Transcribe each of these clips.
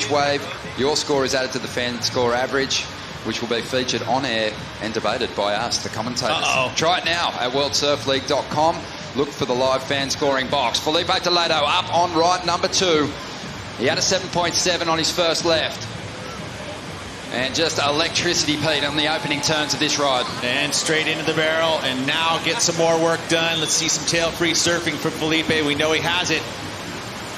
each wave. Your score is added to the fan score average, which will be featured on air and debated by us, the commentators. Try it now at worldsurfleague.com. Look for the live fan scoring box. Filipe Toledo up on right number 2. He had a 7.7 on his first left. And just electricity, Pete, on the opening turns of this ride. And straight into the barrel, and now get some more work done. Let's see some tail-free surfing from Filipe. We know he has it.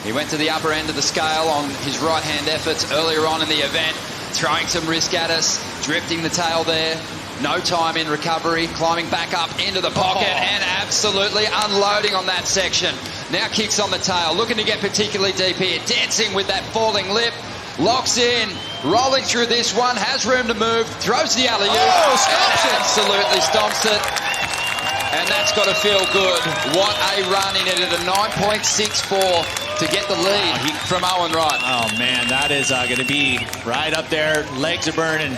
He went to the upper end of the scale on his right-hand efforts earlier on in the event, throwing some risk at us, drifting the tail there. No time in recovery, climbing back up into the pocket and absolutely unloading on that section. Now kicks on the tail, looking to get particularly deep here, dancing with that falling lip. Locks in, rolling through this one, has room to move, throws the alley-oop, absolutely stomps it. And that's got to feel good. What a run in it at a 9.64 to get the lead from Owen Wright. Oh, man, that is going to be right up there. Legs are burning.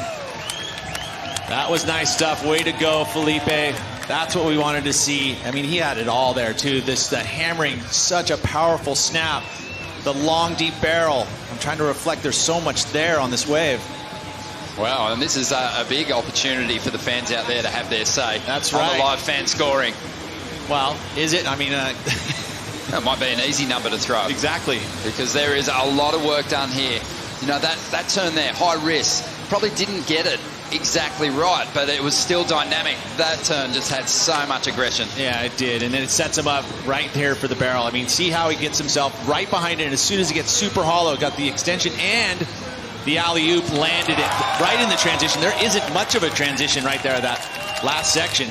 That was nice stuff. Way to go, Filipe. That's what we wanted to see. I mean, he had it all there, too. The hammering, such a powerful snap. The long, deep barrel. I'm trying to reflect there's so much there on this wave. Wow, and this is a big opportunity for the fans out there to have their say. That's on right. the live fan scoring. Well, is it? I mean... That might be an easy number to throw. Exactly. Because there is a lot of work done here. You know, that turn there, high risk, probably didn't get it exactly right, but it was still dynamic. That turn just had so much aggression. Yeah, it did, and then it sets him up right there for the barrel. I mean, see how he gets himself right behind it, and as soon as he gets super hollow, got the extension and the alley-oop, landed it right in the transition. There isn't much of a transition right there, that last section.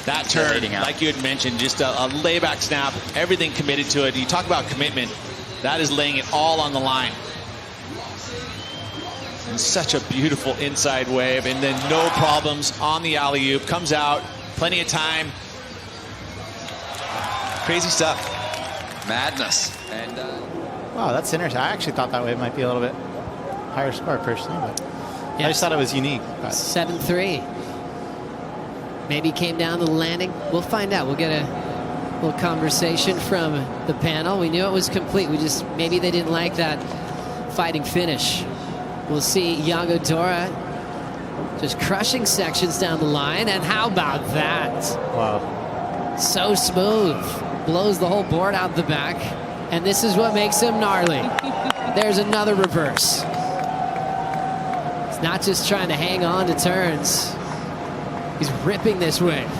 That turn, like you had mentioned, just a layback snap, everything committed to it. You talk about commitment, that is laying it all on the line. And such a beautiful inside wave, and then no problems on the alley-oop. Comes out, plenty of time. Crazy stuff. Madness. And wow, that's interesting. I actually thought that wave might be a little bit higher score personally, but I just thought it was unique. 7-3. Maybe came down to the landing. We'll find out. We'll get a little conversation from the panel. We knew it was complete. Maybe they didn't like that fighting finish. We'll see Yago Dora just crushing sections down the line. And how about that? Wow. So smooth. Blows the whole board out the back. And this is what makes him gnarly. There's another reverse. It's not just trying to hang on to turns. He's ripping this wave. You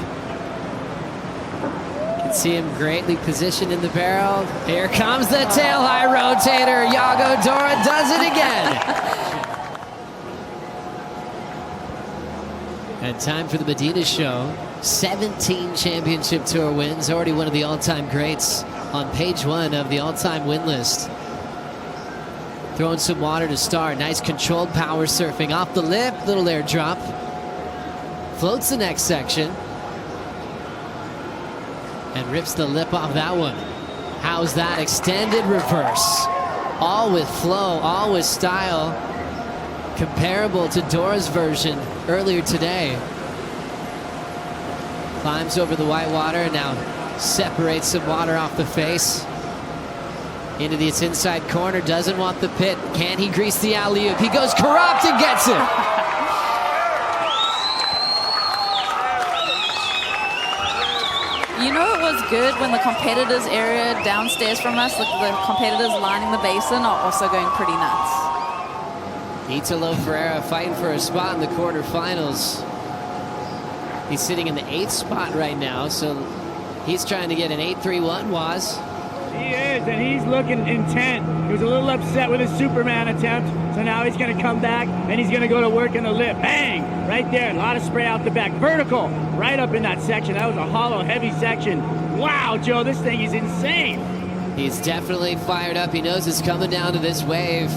can see him greatly positioned in the barrel. Here comes the tail high rotator. Yago Dora does it again. And time for the Medina show. 17 championship tour wins. Already one of the all-time greats on page 1 of the all-time win list. Throwing some water to start. Nice controlled power surfing off the lip. Little airdrop. Floats the next section. And rips the lip off that one. How's that? Extended reverse. All with flow, all with style. Comparable to Dora's version earlier today. Climbs over the white water and now separates some water off the face. Into its inside corner, doesn't want the pit. Can he grease the alley-oop? He goes corrupt and gets it. You know it was good when the competitors area downstairs from us, the competitors lining the basin are also going pretty nuts. Italo Ferreira fighting for a spot in the quarterfinals. He's sitting in the 8th spot right now, so he's trying to get an 8-3-1, Waz. He is, and he's looking intent. He was a little upset with his Superman attempt, so now he's going to come back, and he's going to go to work in the lip. Bang! Right there, a lot of spray out the back. Vertical, right up in that section. That was a hollow, heavy section. Wow, Joe, this thing is insane. He's definitely fired up. He knows it's coming down to this wave.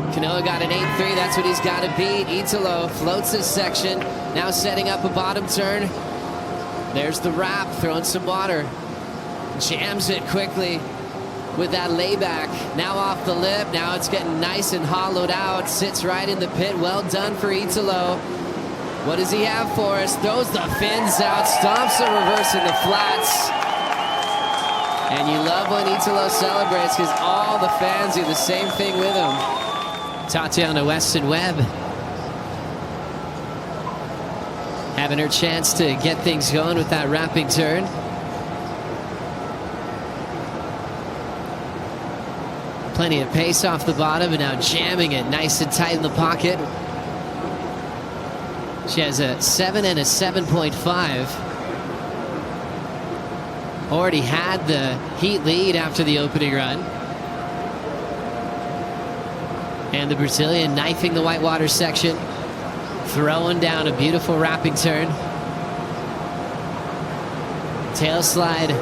Kanoa got an 8-3. That's what he's got to beat. Italo floats this section. Now setting up a bottom turn. There's the wrap, throwing some water. Jams it quickly with that layback. Now off the lip. Now it's getting nice and hollowed out. Sits right in the pit. Well done for Italo. What does he have for us? Throws the fins out. Stomps a reverse in the flats. And you love when Italo celebrates because all the fans do the same thing with him. Tatiana Weston-Webb having her chance to get things going with that wrapping turn. Plenty of pace off the bottom and now jamming it nice and tight in the pocket. She has a 7 and a 7.5. Already had the heat lead after the opening run. And the Brazilian knifing the whitewater section, throwing down a beautiful wrapping turn. Tail slide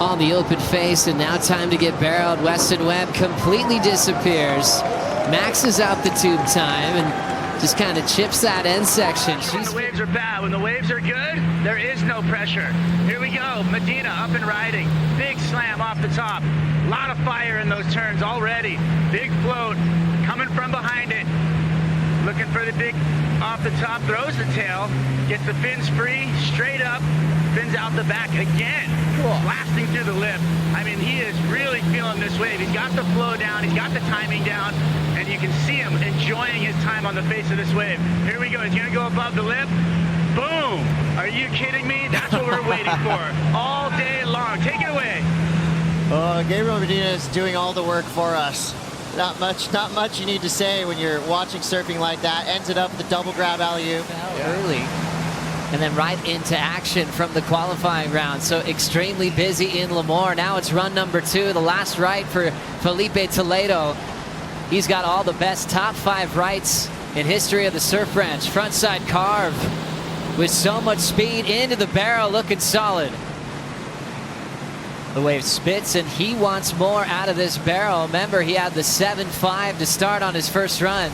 on the open face, and now time to get barreled. Weston-Webb completely disappears, maxes out the tube time, and just kind of chips that end section. When the waves are bad, when the waves are good, there is no pressure. Here we go, Medina up and riding. Big slam off the top. A lot of fire in those turns already. Big float coming from behind it. Looking for the big off the top, throws the tail, gets the fins free, straight up, fins out the back again. Cool. Blasting through the lip. I mean, he is really feeling this wave. He's got the flow down, he's got the timing down, and you can see him enjoying his time on the face of this wave. Here we go, he's gonna go above the lip. Boom! Are you kidding me? That's what we're waiting for all day long. Take it away. Gabriel Medina is doing all the work for us. Not much you need to say when you're watching surfing like that. Ends it up with the double grab alley-oop. Early. And then right into action from the qualifying round. So extremely busy in Lemoore. Now it's run number 2, the last right for Filipe Toledo. He's got all the best top 5 rights in history of the surf branch. Frontside carve with so much speed into the barrel, looking solid. The wave spits, and he wants more out of this barrel. Remember, he had the 7.5 to start on his first run.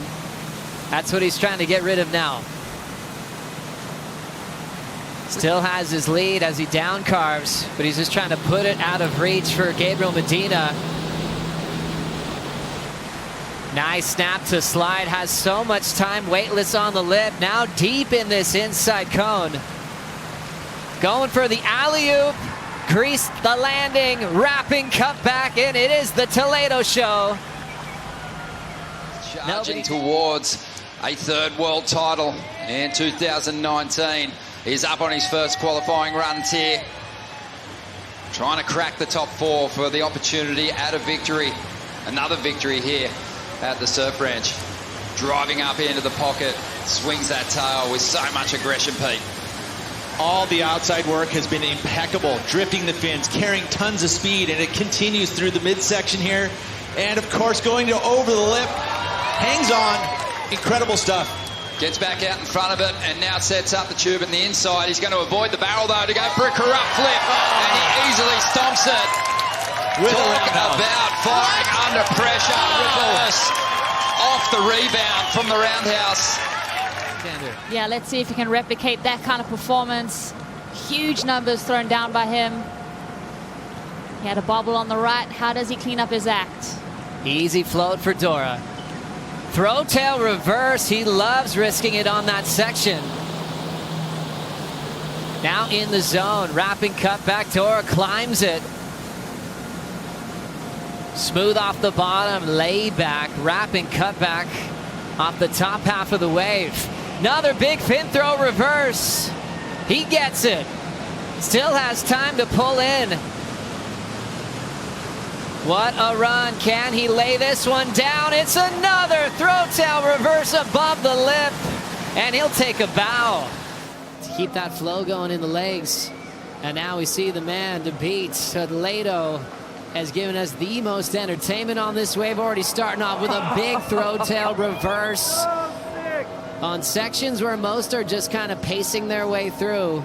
That's what he's trying to get rid of now. Still has his lead as he down carves, but he's just trying to put it out of reach for Gabriel Medina. Nice snap to slide, has so much time weightless on the lip. Now deep in this inside cone. Going for the alley-oop. Greased the landing, wrapping cut back in. It is the Toledo show. Charging towards a 3rd world title in 2019. He's up on his first qualifying run here. Trying to crack the top 4 for the opportunity at a victory. Another victory here at the Surf Ranch. Driving up into the pocket, swings that tail with so much aggression, Pete. All the outside work has been impeccable, drifting the fins, carrying tons of speed, and it continues through the midsection here. And of course, going to over the lip, hangs on, incredible stuff. Gets back out in front of it and now sets up the tube on the inside. He's going to avoid the barrel though to go for a corrupt flip, and he easily stomps it. With Talk about firing under pressure. Reverse off the rebound from the roundhouse. Yeah, let's see if he can replicate that kind of performance. Huge numbers thrown down by him. He had a bobble on the right. How does he clean up his act? Easy float for Dora. Throw tail reverse. He loves risking it on that section. Now in the zone. Wrapping cut back. Dora climbs it. Smooth off the bottom. Lay back. Wrapping cut back off the top half of the wave. Another big fin throw reverse. He gets it. Still has time to pull in. What a run. Can he lay this one down? It's another throw tail reverse above the lip. And he'll take a bow to keep that flow going in the legs. And now we see the man to beat. Toledo has given us the most entertainment on this wave. Already starting off with a big throw tail reverse. On sections where most are just kind of pacing their way through.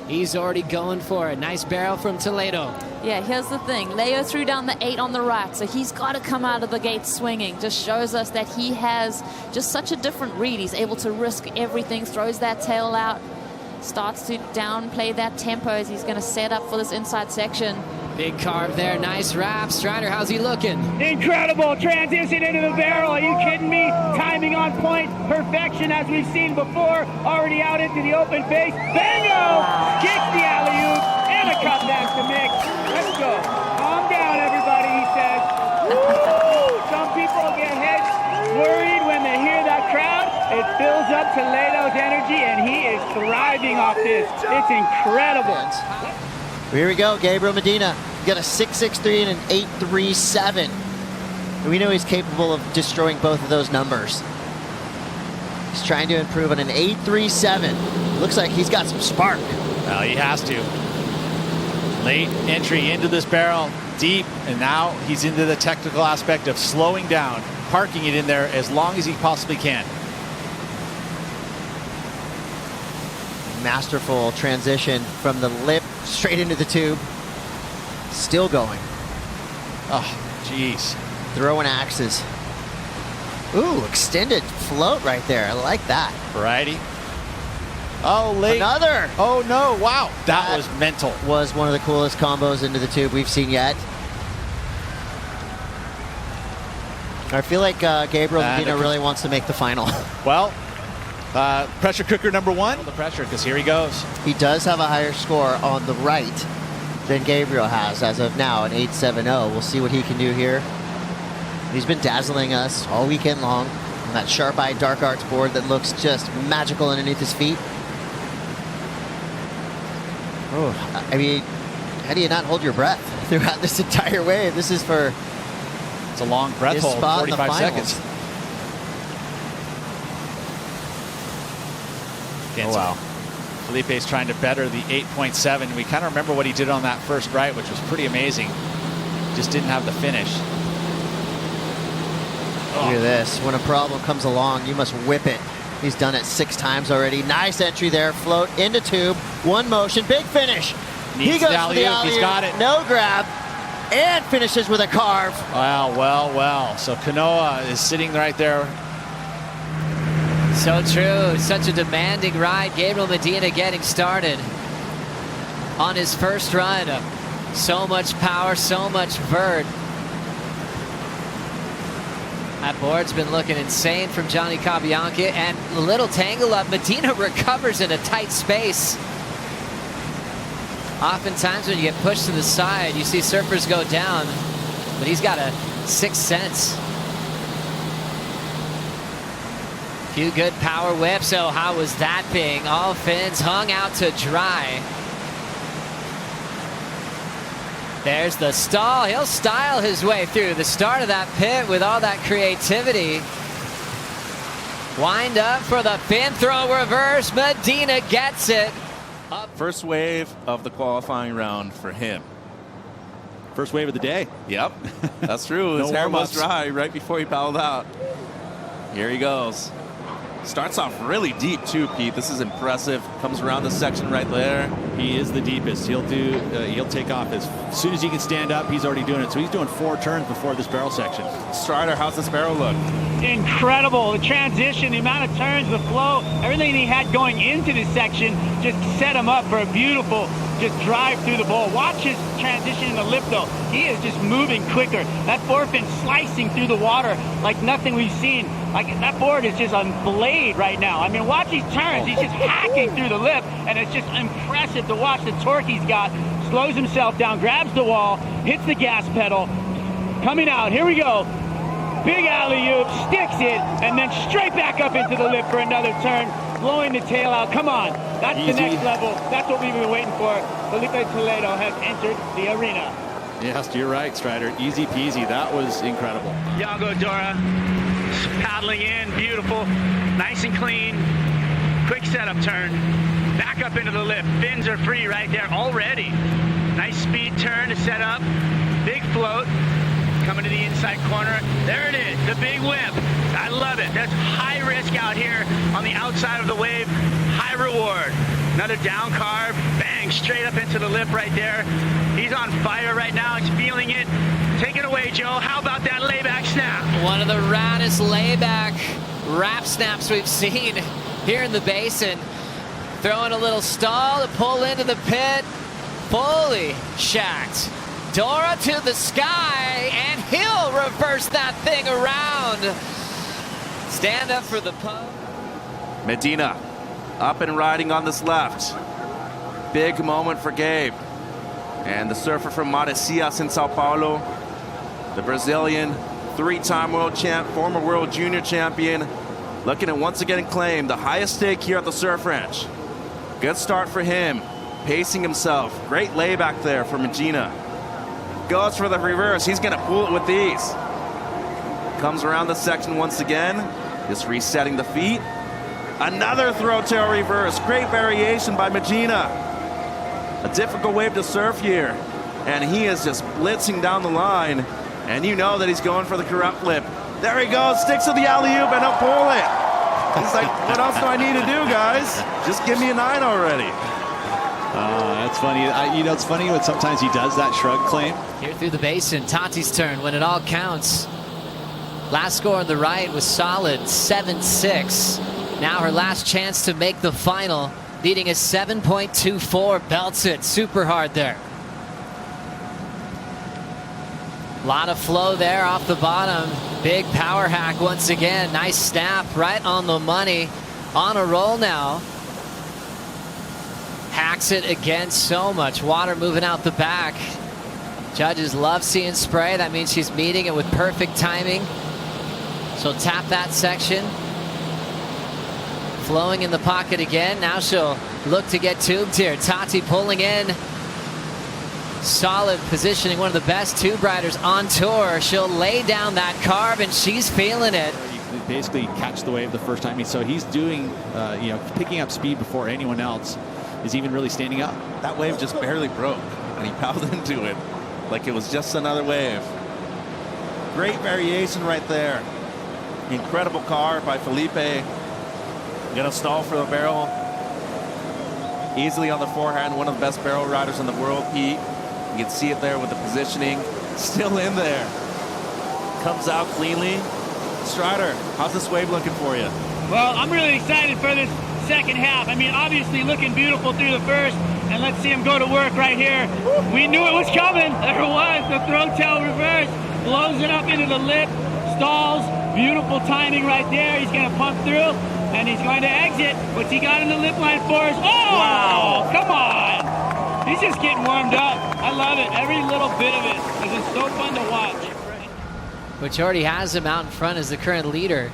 He's already going for it. Nice barrel from Toledo. Yeah, here's the thing. Leo threw down the 8 on the right, so he's got to come out of the gate swinging. Just shows us that he has just such a different read. He's able to risk everything, throws that tail out, starts to downplay that tempo as he's going to set up for this inside section. Big carve there, nice wrap. Strider, how's he looking? Incredible transition into the barrel. Are you kidding me? Timing on point, perfection as we've seen before. Already out into the open face. Bingo! Kicks the alley-oop and a drop back to mix. Let's go. Calm down, everybody, he says. Woo! Some people get heads worried when they hear that crowd. It fills up Toledo's energy, and he is thriving off this. It's incredible. Here we go, Gabriel Medina. He's got a 6.63 and an 8.37. And we know he's capable of destroying both of those numbers. He's trying to improve on an 8.37. Looks like he's got some spark. Well, he has to. Late entry into this barrel, deep, and now he's into the technical aspect of slowing down, parking it in there as long as he possibly can. Masterful transition from the lip straight into the tube. Still going. Oh, jeez. Throwing axes. Ooh, extended float right there. I like that. Variety. Oh, late. Another. Oh, no. Wow. That was mental. Was one of the coolest combos into the tube we've seen yet. I feel like Gabriel Medina really wants to make the final. Well, pressure cooker number one. The pressure, because here he goes. He does have a higher score on the right than Gabriel has as of now, an 8.70. We'll see what he can do here. He's been dazzling us all weekend long on that sharp-eyed dark arts board that looks just magical underneath his feet. Oh, I mean, how do you not hold your breath throughout this entire wave? This is for... It's a long breath hold, 45 seconds. Oh, wow. Felipe's trying to better the 8.7. We kind of remember what he did on that first right, which was pretty amazing. Just didn't have the finish. Look at this. When a problem comes along, you must whip it. He's done it 6 times already. Nice entry there. Float into tube. One motion. Big finish. He goes for the alley-oop. He's got it. No grab. And finishes with a carve. Wow, well. So Kanoa is sitting right there. So true. Such a demanding ride. Gabriel Medina getting started on his first run. So much power, so much vert. That board's been looking insane from Johnny Cabianchi, and a little tangle up. Medina recovers in a tight space. Oftentimes when you get pushed to the side, you see surfers go down, but he's got a sixth sense. Few good power whips. So how was that being? All fins hung out to dry. There's the stall. He'll style his way through the start of that pit with all that creativity. Wind up for the fin throw reverse. Medina gets it. Up. First wave of the qualifying round for him. First wave of the day. Yep, that's true. His No hair was warm-ups. dry right before he paddled out. Here he goes. Starts off really deep too, Pete. This is impressive. Comes around the section right there. He is the deepest. He'll take off as soon as he can stand up. He's already doing it. So he's doing 4 turns before this barrel section. Strider, how's this barrel look? Incredible. The transition, the amount of turns, the flow, everything he had going into this section just set him up for a beautiful just drive through the bowl. Watch his transition in the lip though. He is just moving quicker. That forefin slicing through the water like nothing we've seen. Like that board is just on blade right now. I mean, watch these turns. He's just hacking through the lip, and it's just impressive to watch the torque he's got. Slows himself down, grabs the wall, hits the gas pedal. Coming out, here we go. Big alley-oop, sticks it, and then straight back up into the lip for another turn, blowing the tail out. Come on, that's Easy. the next level. That's what we've been waiting for. Filipe Toledo has entered the arena. Yes, you're right, Strider. Easy peasy. That was incredible. Yago Dora paddling in, beautiful, nice and clean. Quick setup turn, back up into the lip. Fins are free right there already. Nice speed turn to set up, big float. Coming to the inside corner. There it is, the big whip. I love it. That's high risk out here on the outside of the wave. High reward. Another down carve. Bang, straight up into the lip right there. He's on fire right now. He's feeling it. Take it away, Joe. How about that layback snap? One of the raddest layback wrap snaps we've seen here in the basin. Throwing a little stall to pull into the pit. Fully shacked. Dora to the sky, and he'll reverse that thing around. Stand up for the pub. Medina up and riding on this left. Big moment for Gabe. And the surfer from Maresias in Sao Paulo, the Brazilian, 3-time world champ, former world junior champion, looking to once again claim the highest stake here at the Surf Ranch. Good start for him, pacing himself. Great layback there for Medina. Goes for the reverse. He's going to pull it with ease. Comes around the section once again, just resetting the feet. Another throw tail reverse. Great variation by Medina. A difficult wave to surf here. And he is just blitzing down the line. And you know that he's going for the corrupt flip. There he goes, sticks to the alley-oop and he'll pull it. He's like, what else do I need to do, guys? Just give me a 9 already. That's funny. You know, it's funny when sometimes he does that shrug claim. Here through the basin, Tati's turn when it all counts. Last score on the right was solid, 7-6. Now her last chance to make the final, leading a 7.24, belts it super hard there. A lot of flow there off the bottom. Big power hack once again. Nice snap right on the money. On a roll now. Hacks it again, so much water moving out the back. Judges love seeing spray. That means she's meeting it with perfect timing. She'll tap that section. Flowing in the pocket again. Now she'll look to get tubed here. Tati pulling in. Solid positioning, one of the best tube riders on tour. She'll lay down that carve and she's feeling it. You basically catch the wave the first time. So he's doing, you know, picking up speed before anyone else is even really standing up. That wave just barely broke and he paddled into it like it was just another wave. Great variation right there. Incredible carve by Filipe. Gonna stall for the barrel. Easily on the forehand, one of the best barrel riders in the world, Pete. You can see it there with the positioning. Still in there. Comes out cleanly. Strider, how's this wave looking for you? Well, I'm really excited for this second half. I mean, obviously looking beautiful through the first, and let's see him go to work right here. We knew it was coming. There it was, the throw tail reverse. Blows it up into the lip, stalls. Beautiful timing right there. He's going to pump through, and he's going to exit. What's he got in the lip line for us? Oh, wow. Come on. He's just getting warmed up. I love it. Every little bit of it. This is so fun to watch. Which already has him out in front as the current leader.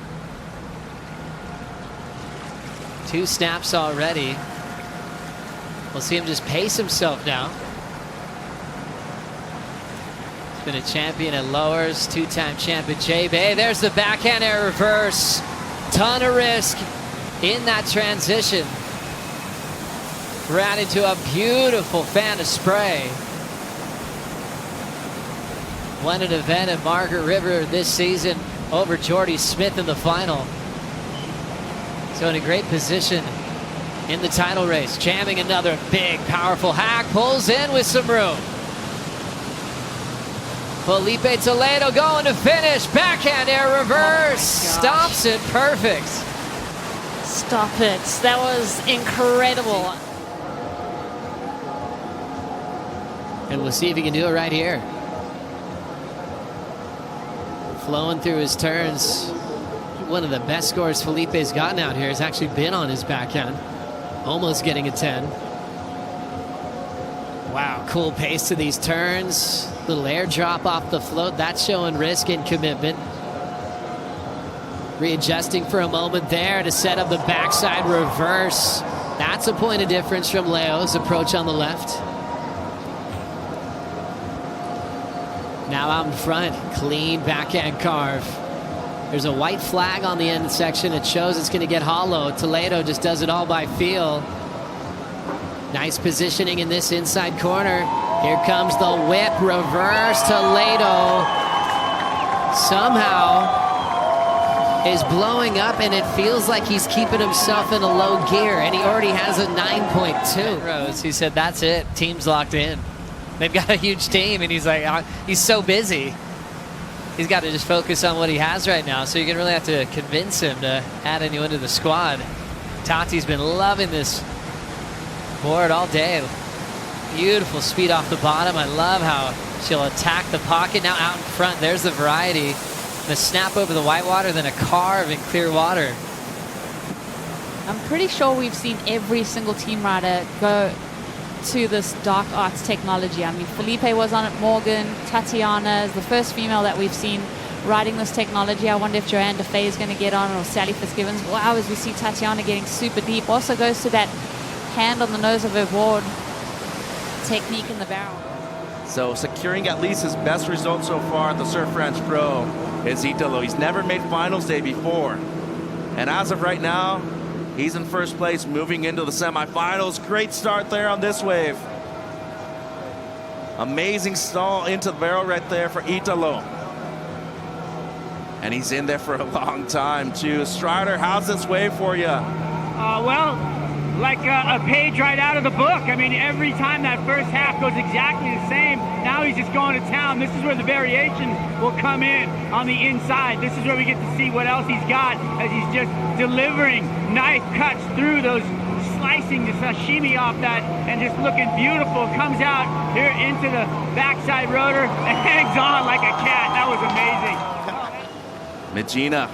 2 snaps already. We'll see him just pace himself now. He's been a champion at lowers, 2-time champ at J-Bay. There's the backhand air reverse. Ton of risk in that transition. Ran into a beautiful fan of spray. Won an event at Margaret River this season over Jordy Smith in the final. So in a great position in the title race. Jamming another big, powerful hack. Pulls in with some room. Filipe Toledo going to finish. Backhand air reverse. Stops it perfect. Stop it. That was incredible. And we'll see if he can do it right here. Flowing through his turns. One of the best scores Filipe's gotten out here has actually been on his backhand. Almost getting a 10. Wow, cool pace to these turns. Little air drop off the float. That's showing risk and commitment. Readjusting for a moment there to set up the backside reverse. That's a point of difference from Leo's approach on the left. Now out in front, clean backhand carve. There's a white flag on the end section. It shows it's going to get hollow. Toledo just does it all by feel. Nice positioning in this inside corner. Here comes the whip, reverse. Toledo somehow is blowing up, and it feels like he's keeping himself in a low gear, and he already has a 9.2. Rose, he said, that's it. Team's locked in. They've got a huge team, and he's like, he's so busy. He's got to just focus on what he has right now, so you're going to really have to convince him to add anyone to the squad. Tati's been loving this board all day. Beautiful speed off the bottom. I love how she'll attack the pocket. Now out in front, there's the variety. The snap over the whitewater, then a carve in clear water. I'm pretty sure we've seen every single team rider go to this dark arts technology. I mean, Filipe was on it, Morgan, Tatiana is the first female that we've seen riding this technology. I wonder if Joanne Defay is going to get on or Sally Fitzgibbons. Wow, as we see Tatiana getting super deep. Also goes to that hand on the nose of her board technique in the barrel. So securing at least his best result so far at the Surf French Pro is Italo. He's never made finals day before. And as of right now, he's in first place moving into the semifinals. Great start there on this wave. Amazing stall into the barrel right there for Italo. And he's in there for a long time too. Strider, how's this wave for you? Well, like a page right out of the book. I mean, every time that first half goes exactly the same, now he's just going to town. This is where the variation will come in on the inside. This is where we get to see what else he's got as he's just delivering knife cuts through those, slicing the sashimi off that and just looking beautiful. Comes out here into the backside rotor and hangs on like a cat. That was amazing. Medina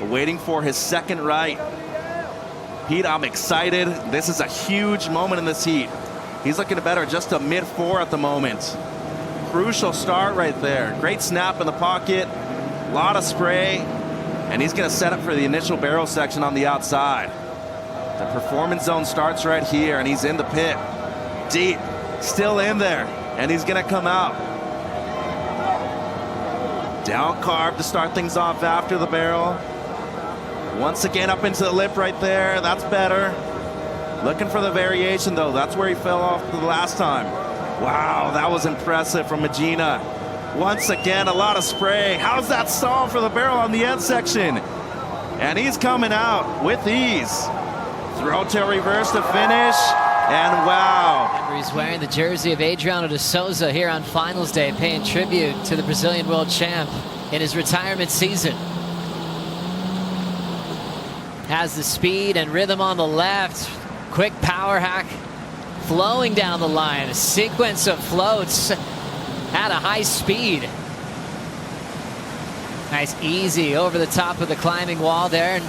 waiting for his second right. Pete, I'm excited. This is a huge moment in this heat. He's looking better, just a mid-4 at the moment. Crucial start right there. Great snap in the pocket, a lot of spray, and he's gonna set up for the initial barrel section on the outside. The performance zone starts right here, and he's in the pit. Deep, still in there, and he's gonna come out. Down carb to start things off after the barrel. Once again up into the lip right there, that's better. Looking for the variation though, that's where he fell off the last time. Wow, that was impressive from Medina. Once again, a lot of spray. How's that stall for the barrel on the end section? And he's coming out with ease. Throw tail reverse to finish, and wow. He's wearing the jersey of Adriano de Souza here on finals day, paying tribute to the Brazilian world champ in his retirement season. Has the speed and rhythm on the left. Quick power hack flowing down the line. A sequence of floats at a high speed. Nice easy over the top of the climbing wall there. And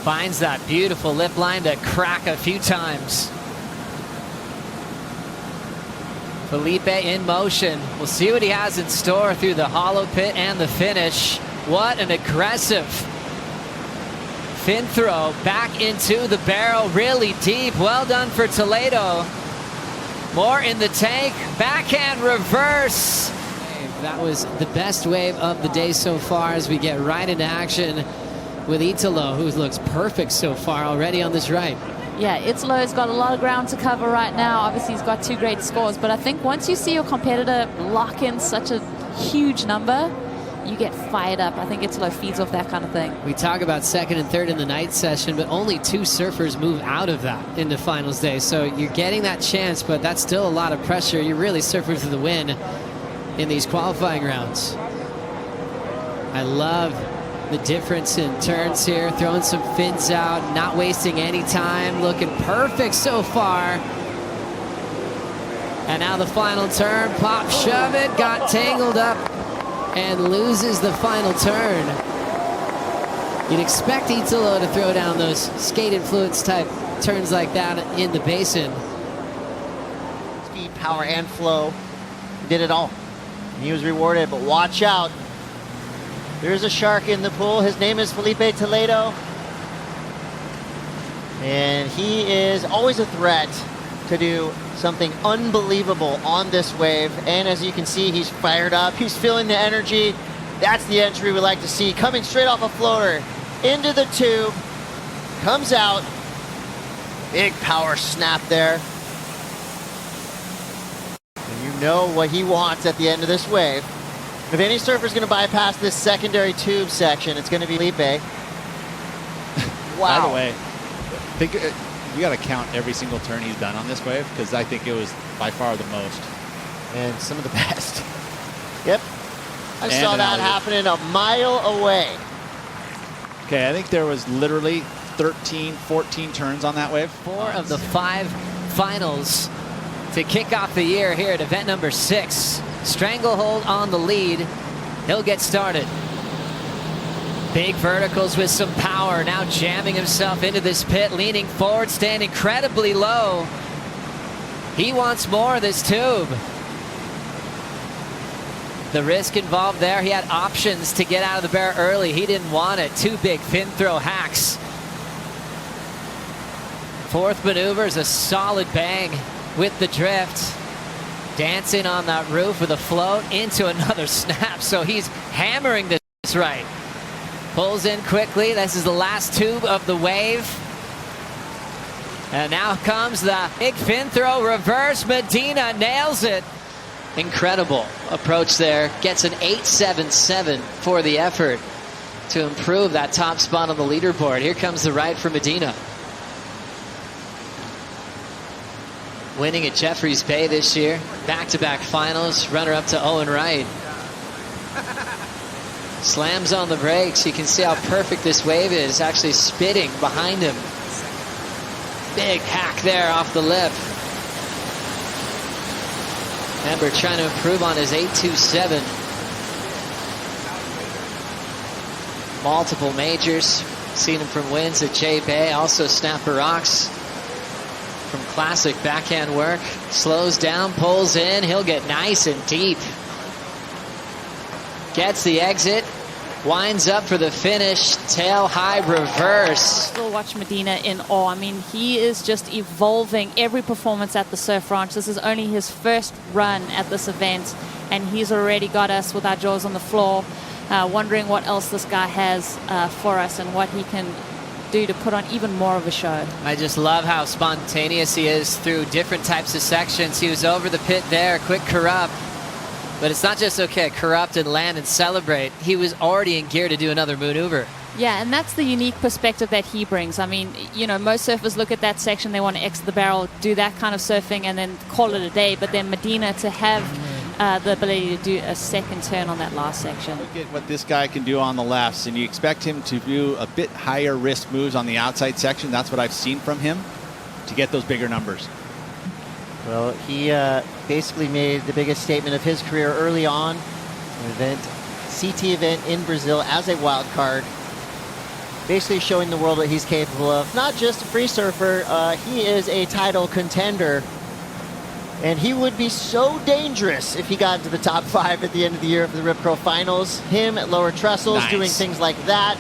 finds that beautiful lip line to crack a few times. Filipe in motion. We'll see what he has in store through the hollow pit and the finish. What an aggressive fin throw back into the barrel, really deep. Well done for Toledo. More in the tank, backhand reverse. That was the best wave of the day so far as we get right into action with Italo, who looks perfect so far already on this right. Yeah, Italo's got a lot of ground to cover right now. Obviously, he's got 2 great scores, but I think once you see your competitor lock in such a huge number, you get fired up. I think Italo feeds off that kind of thing. We talk about second and third in the night session, but only 2 surfers move out of that into finals day. So you're getting that chance, but that's still a lot of pressure. You're really surfing for the win in these qualifying rounds. I love the difference in turns here, throwing some fins out, not wasting any time, looking perfect so far. And now the final turn, pop, shove it, got tangled up and loses the final turn. You'd expect Italo to throw down those skate influence type turns like that in the basin. Speed, power, and flow. He did it all. He was rewarded, but watch out. There's a shark in the pool. His name is Filipe Toledo. And he is always a threat to do something unbelievable on this wave. And as you can see, he's fired up. He's feeling the energy. That's the entry we like to see. Coming straight off a floater into the tube. Comes out. Big power snap there. And you know what he wants at the end of this wave. If any surfer's going to bypass this secondary tube section, it's going to be Filipe. Wow. By the way, I think you got to count every single turn he's done on this wave, because I think it was by far the most. And some of the best. Yep. I saw that happening a mile away. Okay, I think there was literally 13, 14 turns on that wave. 4 of the 5 finals to kick off the year here at event number 6. Stranglehold on the lead. He'll get started. Big verticals with some power. Now jamming himself into this pit, leaning forward, staying incredibly low. He wants more of this tube. The risk involved there, he had options to get out of the bear early. He didn't want it. 2 big fin throw hacks. Fourth maneuver is a solid bang with the drift. Dancing on that roof with a float into another snap. So he's hammering this right. Pulls in quickly. This is the last tube of the wave. And now comes the big fin throw reverse. Medina nails it. Incredible approach there. Gets an 8.77 for the effort to improve that top spot on the leaderboard. Here comes the right for Medina. Winning at Jeffreys Bay this year. Back-to-back finals. Runner-up to Owen Wright. Slams on the brakes. You can see how perfect this wave is. Actually spitting behind him. Big hack there off the lip. Remember, trying to improve on his 8.27. Multiple majors. Seen him from wins at J Bay. Also Snapper Rocks. From classic backhand work. Slows down, pulls in. He'll get nice and deep. Gets the exit. Winds up for the finish. Tail high reverse. Still watch Medina in awe. I mean, he is just evolving every performance at the Surf Ranch. This is only his first run at this event, and he's already got us with our jaws on the floor, wondering what else this guy has for us and what he can do to put on even more of a show. I just love how spontaneous he is through different types of sections. He was over the pit there, quick corrupt. But it's not just okay, corrupt and land and celebrate. He was already in gear to do another maneuver. Yeah, and that's the unique perspective that he brings. I mean, you know, most surfers look at that section, they want to exit the barrel, do that kind of surfing, and then call it a day. But then Medina to have the ability to do a second turn on that last section. Look at what this guy can do on the lefts, and you expect him to do a bit higher risk moves on the outside section. That's what I've seen from him to get those bigger numbers. Well, he basically made the biggest statement of his career early on, an event, CT event in Brazil as a wild card, basically showing the world what he's capable of. Not just a free surfer, he is a title contender, and he would be so dangerous if he got into the top 5 at the end of the year for the Rip Curl Finals. Him at lower trestles, doing things like that.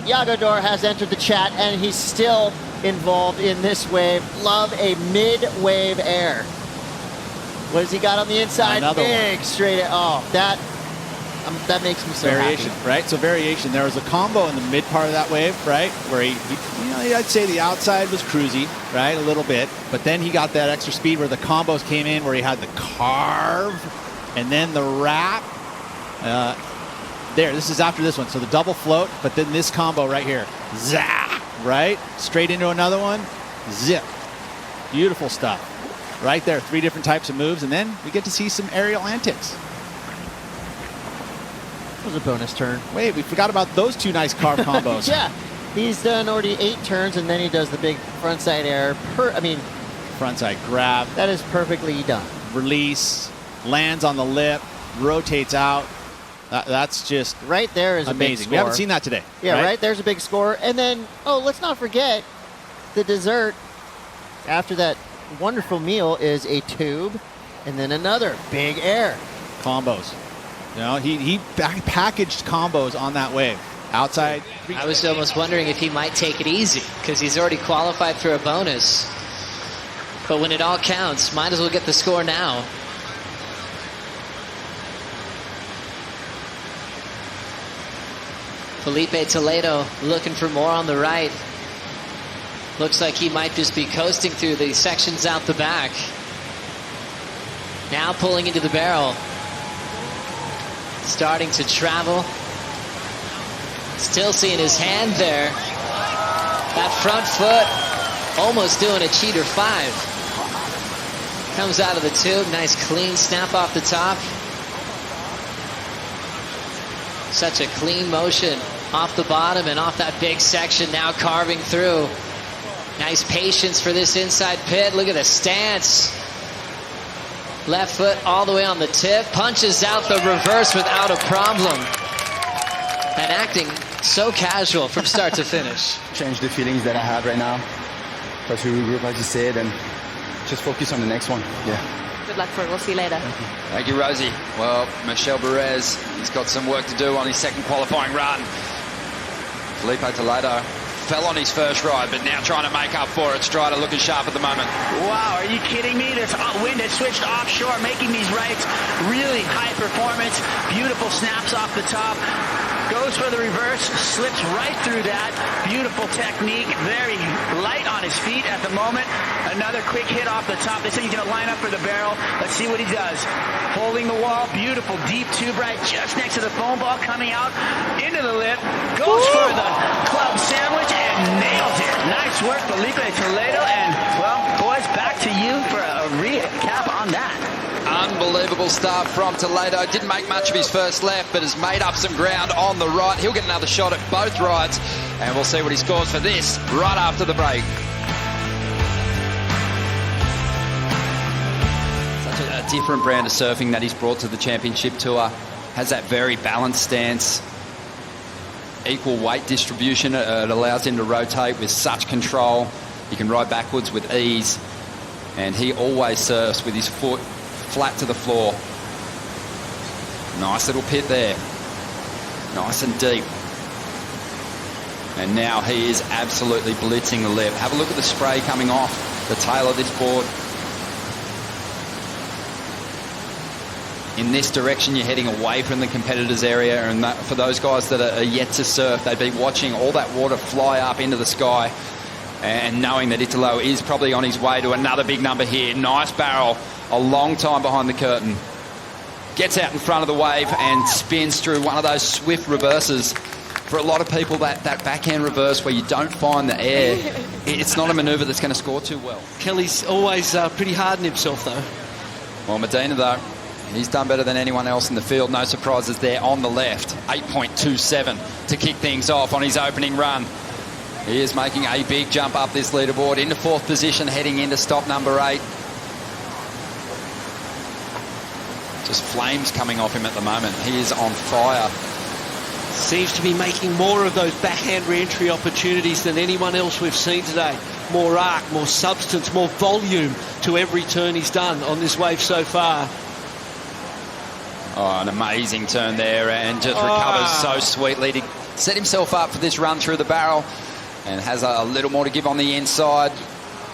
Yago Dora has entered the chat, and he's still involved in this wave. Love a mid-wave air. What has he got on the inside? Another big one. Straight. Oh, that makes me so variation, happy. right? So variation. There was a combo in the mid part of that wave, right? Where he you know, I'd say the outside was cruisy, right? A little bit. But then he got that extra speed where the combos came in, where he had the carve and then the wrap. There, this is after this one. So the double float, but then this combo right here. Zah! Right? Straight into another one. Zip. Beautiful stuff. Right there, 3 different types of moves, and then we get to see some aerial antics. That was a bonus turn. Wait, we forgot about those 2 nice carve combos. Yeah, he's done already 8 turns, and then he does the big frontside air. Frontside grab. That is perfectly done. Release, lands on the lip, rotates out. That's just right there is amazing. A big score. We haven't seen that today. Yeah, right there's a big score. And then, oh, let's not forget the dessert after that wonderful meal is a tube and then another big air. Combos. You know, he packaged combos on that wave. Outside. I was almost wondering if he might take it easy because he's already qualified for a bonus. But when it all counts, might as well get the score now. Filipe Toledo looking for more on the right. Looks like he might just be coasting through the sections out the back. Now pulling into the barrel. Starting to travel. Still seeing his hand there. That front foot almost doing a cheater 5. Comes out of the tube. Nice clean snap off the top. Such a clean motion off the bottom and off that big section, now carving through. Nice patience for this inside pit. Look at the stance. Left foot all the way on the tip. Punches out the reverse without a problem. And acting so casual from start to finish. Change the feelings that I have right now. Try to regroup, as you said, and just focus on the next one. Yeah. Good luck for it. We'll see you later. Thank you, Rosie. Well, Michel Perez, he's got some work to do on his second qualifying run. Filipe Toledo fell on his first ride, but now trying to make up for it. Strider looking sharp at the moment. Wow, are you kidding me? This wind has switched offshore, making these rights really high performance. Beautiful snaps off the top. Goes for the reverse, slips right through that. Beautiful technique, very light on his feet at the moment. Another quick hit off the top. They say he's going to line up for the barrel. Let's see what he does. Holding the wall, beautiful deep tube right just next to the foam ball, coming out into the lip. Goes for the club sandwich and nails it. Nice work, Filipe Toledo. And, well, boys, back to you for a recap on that. Unbelievable start from Toledo. Didn't make much of his first lap, but has made up some ground on the right. He'll get another shot at both rides, and we'll see what he scores for this right after the break. Such a different brand of surfing that he's brought to the Championship Tour. Has that very balanced stance, equal weight distribution. It allows him to rotate with such control. He can ride backwards with ease, and he always surfs with his foot flat to the floor. Nice little pit there. Nice and deep. And now he is absolutely blitzing the lip. Have a look at the spray coming off the tail of this board. In this direction, you're heading away from the competitors' area, and that, for those guys that are yet to surf, they'd be watching all that water fly up into the sky and knowing that Italo is probably on his way to another big number here. Nice barrel. A long time behind the curtain. Gets out in front of the wave and spins through one of those swift reverses. For a lot of people, that backhand reverse where you don't find the air, it's not a manoeuvre that's going to score too well. Kelly's always pretty hard on himself, though. Well, Medina, though, he's done better than anyone else in the field. No surprises there on the left. 8.27 to kick things off on his opening run. He is making a big jump up this leaderboard into fourth position, heading into stop number 8. Just flames coming off him at the moment. He is on fire. Seems to be making more of those backhand re-entry opportunities than anyone else we've seen today. More arc, more substance, more volume to every turn he's done on this wave so far. Oh, an amazing turn there, and just recovers so sweetly to set himself up for this run through the barrel, and has a little more to give on the inside.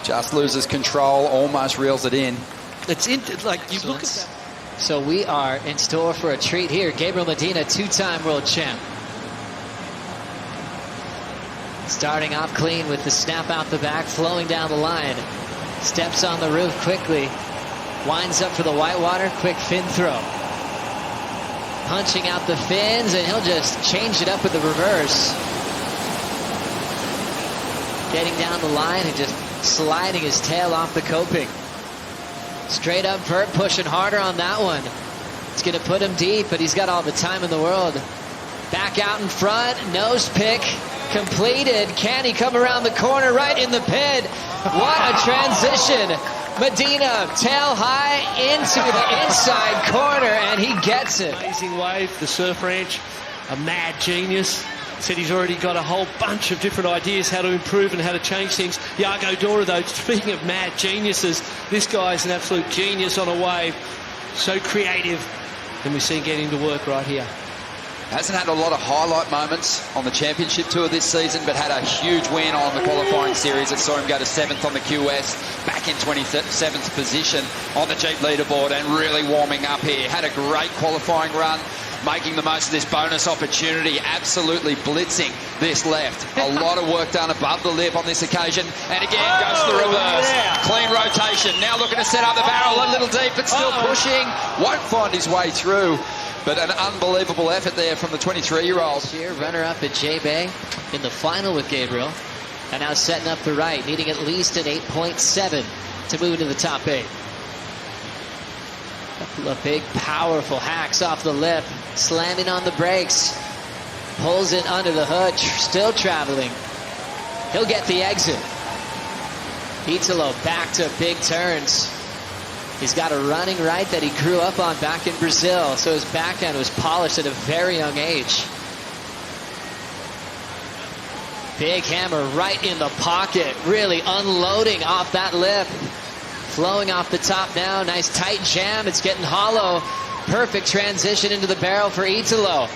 Just loses control, almost reels it in. It's like you look at that. So we are in store for a treat here. Gabriel Medina, 2-time world champ. Starting off clean with the snap out the back, flowing down the line. Steps on the roof quickly. Winds up for the whitewater, quick fin throw. Punching out the fins, and he'll just change it up with the reverse. Getting down the line and just sliding his tail off the coping. Straight up vert, pushing harder on that one. It's going to put him deep, but he's got all the time in the world. Back out in front, nose pick completed. Can he come around the corner right in the pit? What a transition. Medina, tail high into the inside corner, and he gets it. Amazing wave, the Surf Ranch, a mad genius. Said he's already got a whole bunch of different ideas how to improve and how to change things. Yago Dora, though, speaking of mad geniuses, this guy's an absolute genius on a wave. So creative, and we see him getting to work right here. Hasn't had a lot of highlight moments on the Championship Tour this season, but had a huge win on the qualifying series that saw him go to 7th on the QS, back in 27th position on the Jeep leaderboard, and really warming up here. Had a great qualifying run, making the most of this bonus opportunity, absolutely blitzing this left. A lot of work done above the lip on this occasion, and again goes to the reverse. Yeah. Clean rotation, now looking to set up the barrel a little deep, but still pushing, won't find his way through. But an unbelievable effort there from the 23-year-old. Here, runner-up at J-Bay in the final with Gabriel. And now setting up the right, needing at least an 8.7 to move into the top 8. Couple of big, powerful hacks off the lip, slamming on the brakes. Pulls it under the hood, still traveling. He'll get the exit. Italo back to big turns. He's got a running right that he grew up on back in Brazil, so his backhand was polished at a very young age. Big hammer right in the pocket, really unloading off that lip. Flowing off the top now. Nice tight jam. It's getting hollow. Perfect transition into the barrel for Italo.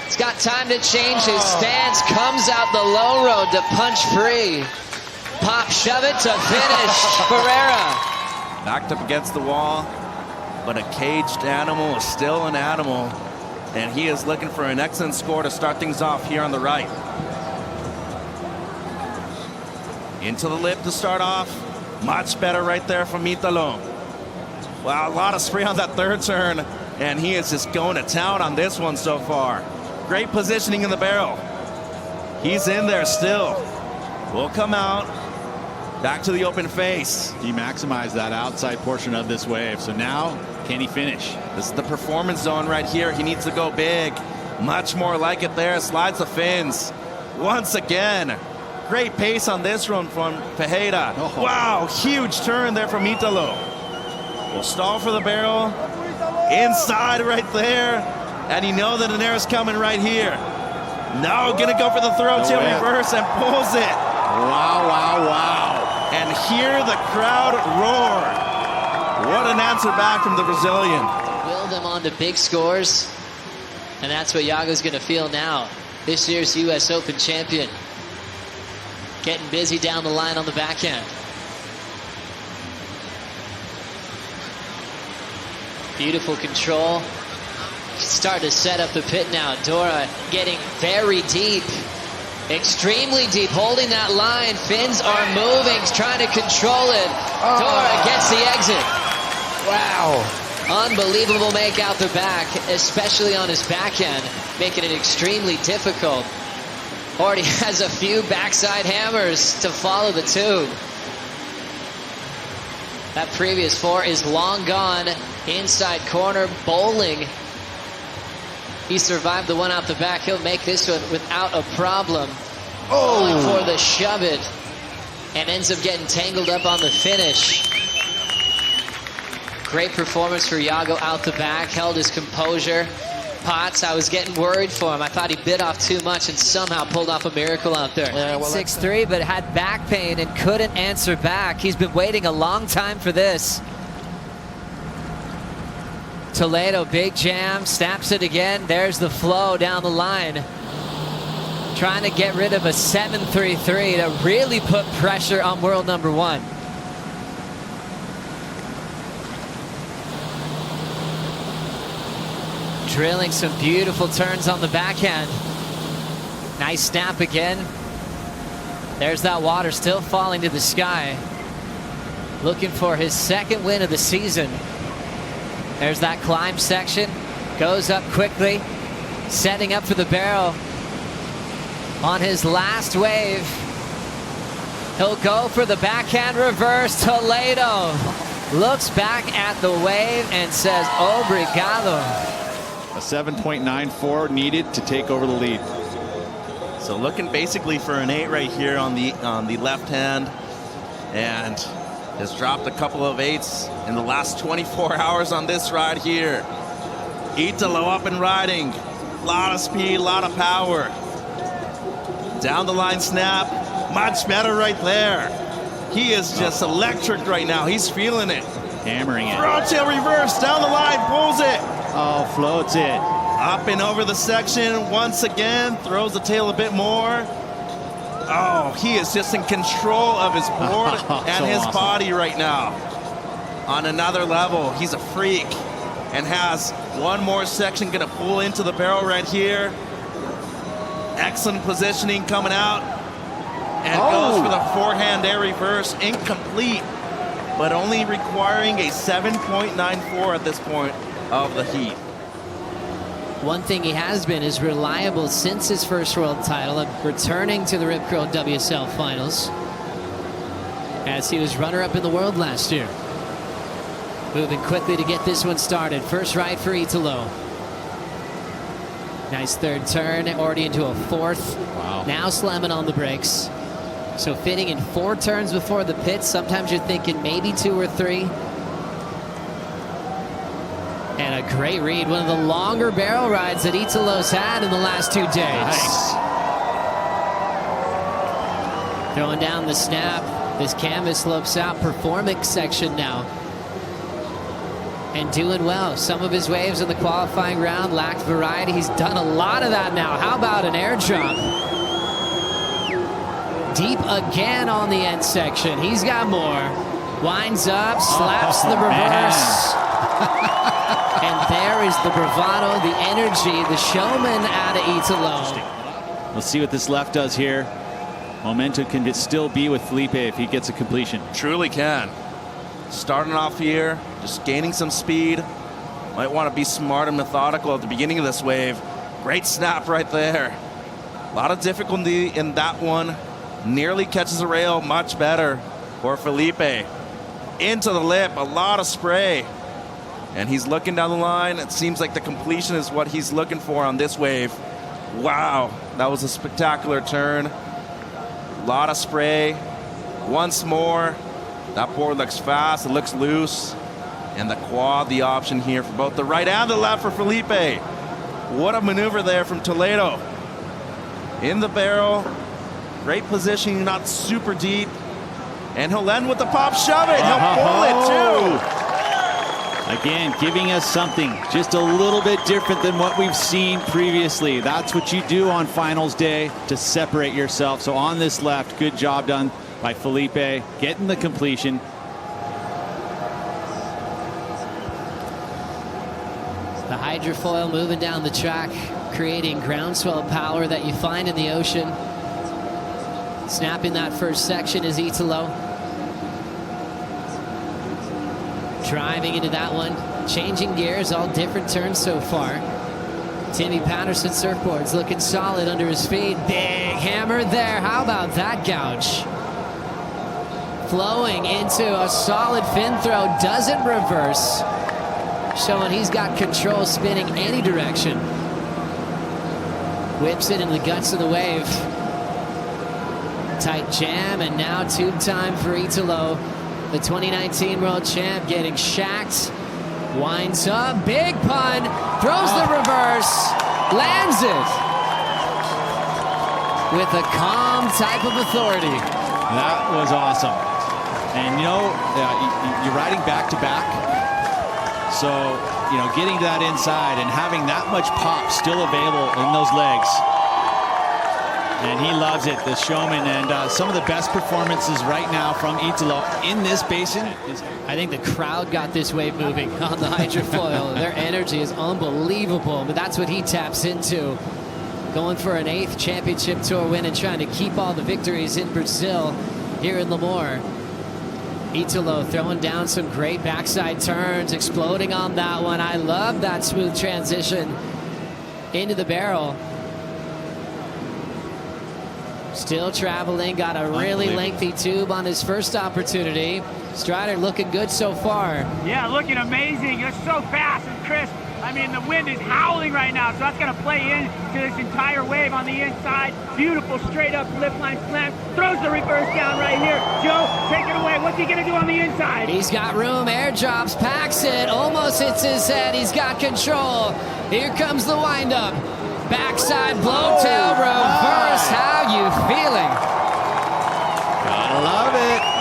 He's got time to change his stance. Comes out the low road to punch free. Pop, shove it to finish. Ferreira. Backed up against the wall, but a caged animal is still an animal. And he is looking for an excellent score to start things off here on the right. Into the lip to start off. Much better right there from Italo. Wow, a lot of spray on that third turn. And he is just going to town on this one so far. Great positioning in the barrel. He's in there still. Will come out. Back to the open face. He maximized that outside portion of this wave. So now, can he finish? This is the performance zone right here. He needs to go big. Much more like it there. Slides the fins. Once again. Great pace on this run from Ferreira. Oh. Wow, huge turn there from Italo. Will stall for the barrel. Inside right there. And you know that an air is coming right here. No, gonna go for the throw tail reverse and pulls it. Wow, wow, wow. And hear the crowd roar. What an answer back from the Brazilian. Will them on to big scores. And that's what Yago's going to feel now. This year's U.S. Open champion. Getting busy down the line on the backhand. Beautiful control. Start to set up the pit now. Dora getting very deep. Extremely deep, holding that line. Fins are moving, trying to control it. Dora gets the exit. Wow. Unbelievable make out the back, especially on his backhand, making it extremely difficult. Already has a few backside hammers to follow the tube. That previous 4 is long gone. Inside corner, bowling. He survived the one out the back. He'll make this one without a problem. Going for the shove it. And ends up getting tangled up on the finish. Great performance for Yago out the back. Held his composure. Potts, I was getting worried for him. I thought he bit off too much and somehow pulled off a miracle out there. 6'3", but had back pain and couldn't answer back. He's been waiting a long time for this. Toledo, big jam, snaps it again. There's the flow down the line. Trying to get rid of a 7.33 to really put pressure on world number 1. Drilling some beautiful turns on the backhand. Nice snap again. There's that water still falling to the sky. Looking for his 2nd win of the season. There's that climb section. Goes up quickly. Setting up for the barrel. On his last wave. He'll go for the backhand reverse. Toledo looks back at the wave and says, obrigado. A 7.94 needed to take over the lead. So looking basically for an 8 right here on the left hand. And has dropped a couple of 8s in the last 24 hours on this ride here. Italo up and riding. A lot of speed, a lot of power. Down the line snap. Much better right there. He is just electric right now. He's feeling it. Hammering it. Throw tail reverse. Down the line. Pulls it. Oh, floats it. Up and over the section once again. Throws the tail a bit more. Oh, he is just in control of his board and his body right now. On another level, he's a freak and has one more section going to pull into the barrel right here. Excellent positioning coming out. And goes for the forehand air reverse. Incomplete, but only requiring a 7.94 at this point of the heat. One thing he has been is reliable since his first world title, returning to the Rip Curl WSL finals, as he was runner-up in the world last year. Moving quickly to get this one started. First ride for Italo. Nice 3rd turn, already into a 4th. Wow. Now slamming on the brakes. So fitting in 4 turns before the pits. Sometimes you're thinking maybe 2 or 3. And a great read. One of the longer barrel rides that Italo's had in the last 2 days. Nice. Throwing down the snap. This canvas slopes out performance section now. And doing well. Some of his waves in the qualifying round lacked variety. He's done a lot of that now. How about an air drop? Deep again on the end section. He's got more. Winds up, slaps the reverse. And there is the bravado, the energy, the showman out of Italo. Let's see what this left does here. Momentum can still be with Filipe if he gets a completion. Truly can. Starting off here, just gaining some speed. Might want to be smart and methodical at the beginning of this wave. Great snap right there. A lot of difficulty in that one. Nearly catches a rail, much better for Filipe. Into the lip, a lot of spray. And he's looking down the line. It seems like the completion is what he's looking for on this wave. Wow, that was a spectacular turn. A lot of spray. Once more. That board looks fast, it looks loose. And the quad, the option here for both the right and the left for Filipe. What a maneuver there from Toledo. In the barrel, great positioning, not super deep. And he'll end with the pop shove it. He'll pull it too. Again, giving us something just a little bit different than what we've seen previously. That's what you do on finals day to separate yourself. So on this left, good job done by Filipe, getting the completion. The hydrofoil moving down the track, creating groundswell power that you find in the ocean. Snapping that first section is Italo. Driving into that one, changing gears, all different turns so far. Timmy Patterson surfboard's looking solid under his feet. Big hammer there. How about that gouge? Flowing into a solid fin throw, doesn't reverse. Showing he's got control, spinning any direction. Whips it in the guts of the wave. Tight jam, and now tube time for Italo. The 2019 world champ getting shacked. Winds up, big pun, throws the reverse, lands it. With a calm type of authority. That was awesome. And you know, you're riding back to back. So, you know, getting to that inside and having that much pop still available in those legs. And he loves it, the showman. And some of the best performances right now from Italo in this basin. I think the crowd got this wave moving on the hydrofoil. Their energy is unbelievable, but that's what he taps into. Going for an 8th championship tour win and trying to keep all the victories in Brazil here in Lemoore. Italo throwing down some great backside turns, exploding on that one. I love that smooth transition into the barrel. Still traveling, got a really lengthy tube on his first opportunity. Strider looking good so far. Yeah, looking amazing. It's so fast and crisp. I mean, the wind is howling right now, so that's going to play into this entire wave on the inside. Beautiful straight up lip line slam. Throws the reverse down right here. Joe, take it away. What's he going to do on the inside? He's got room, air drops, packs it, almost hits his head. He's got control. Here comes the windup. Backside blowtail reverse. How you feeling? Gotta love it.